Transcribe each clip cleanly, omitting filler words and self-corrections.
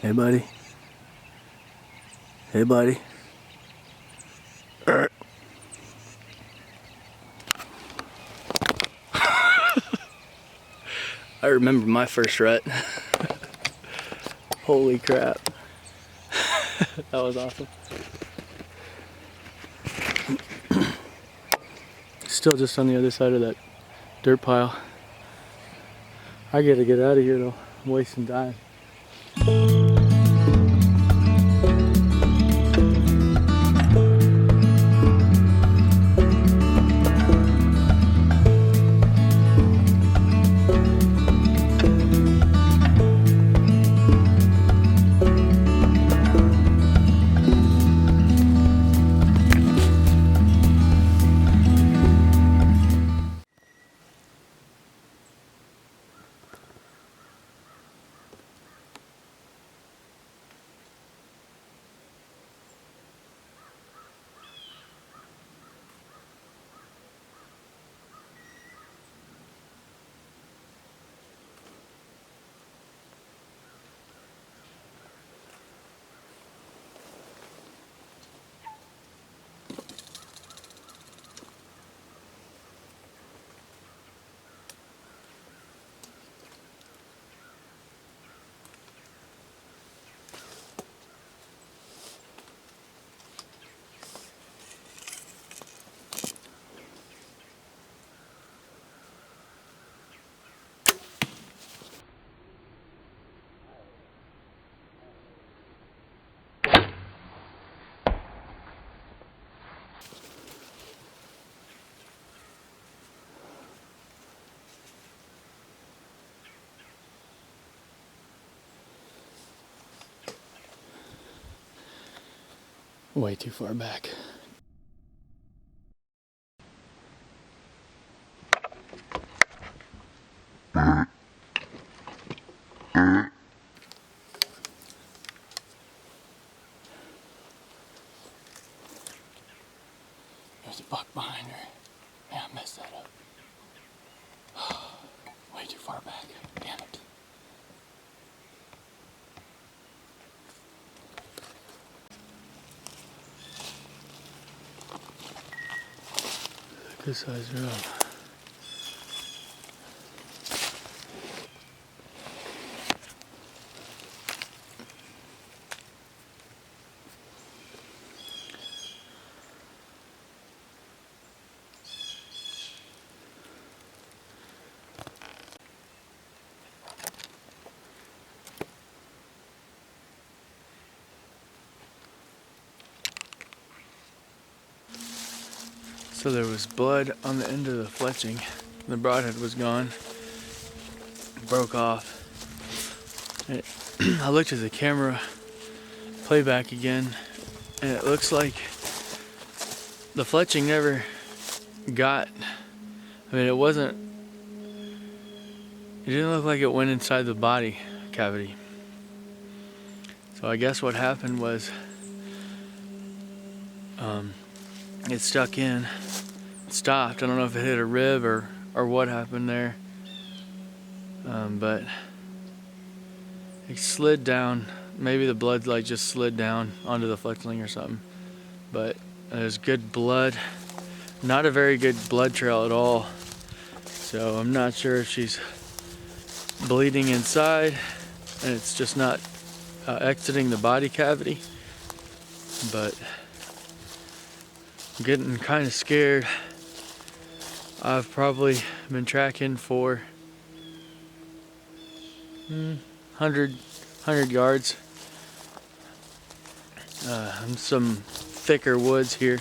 Hey, buddy. Hey, buddy. I remember my first rut. Holy crap. That was awesome. Still just on the other side of that dirt pile. I gotta get out of here though. I'm wasting time. Way too far back. There's a buck behind her. Yeah, I messed that up. Way too far back. Damn it. Good size row. So there was blood on the end of the fletching. The broadhead was gone. Broke off. And I looked at the camera playback again, and it looks like the fletching never got, it didn't look like it went inside the body cavity. So I guess what happened was it stuck in, it stopped. I don't know if it hit a rib or what happened there, but it slid down. Maybe the blood like just slid down onto the fletching or something. But there's good blood, not a very good blood trail at all. So I'm not sure if she's bleeding inside and it's just not exiting the body cavity, but I'm getting kind of scared. I've probably been tracking for 100 yards. Some thicker woods here.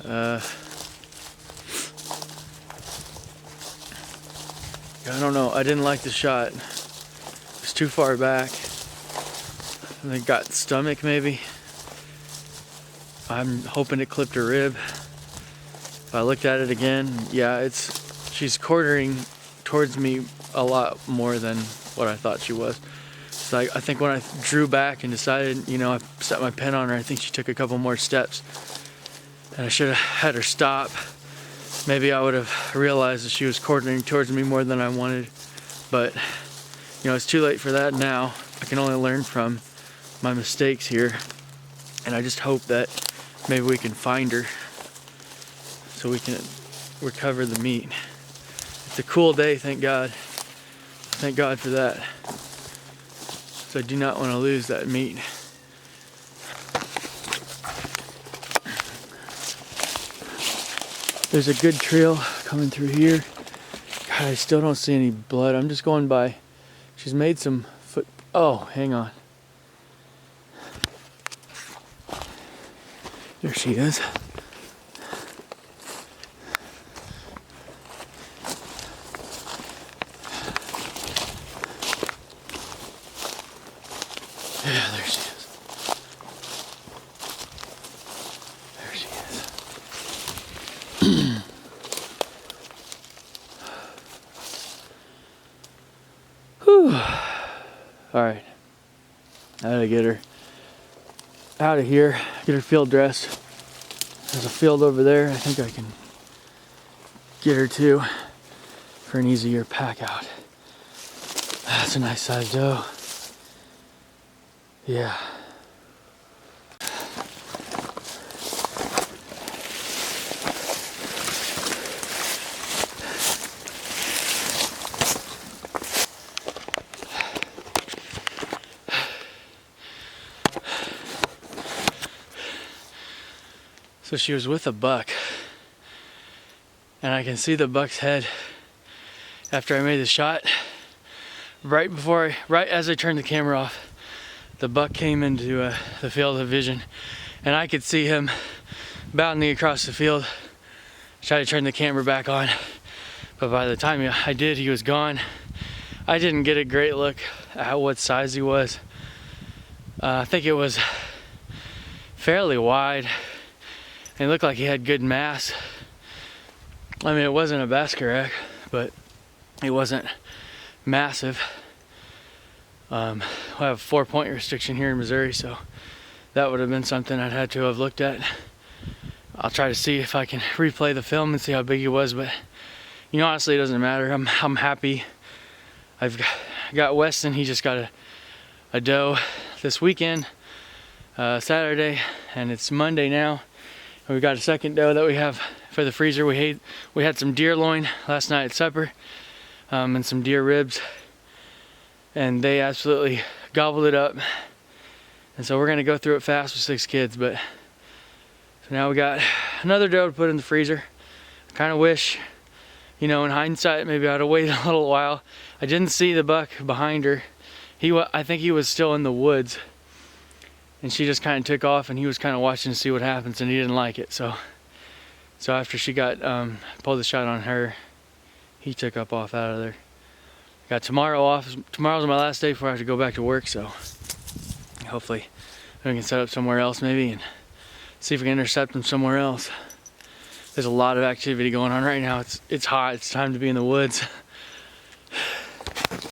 I don't know, I didn't like the shot. It's too far back. I think got stomach maybe. I'm hoping it clipped her rib. If I looked at it again, yeah, she's quartering towards me a lot more than what I thought she was. So I think when I drew back and decided, I set my pen on her, I think she took a couple more steps. And I should have had her stop. Maybe I would have realized that she was quartering towards me more than I wanted. But You know, it's too late for that now. I can only learn from my mistakes here. And I just hope that maybe we can find her so we can recover the meat. It's a cool day, thank God. Thank God for that. So I do not want to lose that meat. There's a good trail coming through here. God, I still don't see any blood. I'm just going by. She's made some foot. Oh, hang on. There she is. Yeah, there she is. There she is. Whew. All right. I gotta get her out of here, get her field dressed. There's a field over there. I think I can get her to for an easier pack out. That's a nice sized doe. Yeah. So she was with a buck, and I can see the buck's head after I made the shot. Right as I turned the camera off, the buck came into the field of vision, and I could see him bounding across the field. Tried to turn the camera back on, but by the time I did, he was gone. I didn't get a great look at what size he was. I think it was fairly wide. It looked like he had good mass. I mean, it wasn't a Baskerec, but it wasn't massive. We have a 4-point restriction here in Missouri, so that would have been something I'd had to have looked at. I'll try to see if I can replay the film and see how big he was, but you know, honestly, it doesn't matter. I'm happy. I've got Weston. He just got a doe this weekend, Saturday, and it's Monday now. And we got a second doe that we have for the freezer. We had some deer loin last night at supper, and some deer ribs, and they absolutely gobbled it up. And so we're gonna go through it fast with 6 kids. But so now we got another doe to put in the freezer. I kind of wish, you know, in hindsight, maybe I'd have waited a little while. I didn't see the buck behind her. I think he was still in the woods, and she just kind of took off, and he was kind of watching to see what happens, and he didn't like it. So after she got pulled the shot on her, he took up off out of there. Got tomorrow off. Tomorrow's my last day before I have to go back to work, so hopefully we can set up somewhere else maybe and see if we can intercept them somewhere else. There's a lot of activity going on right now. It's hot. It's time to be in the woods.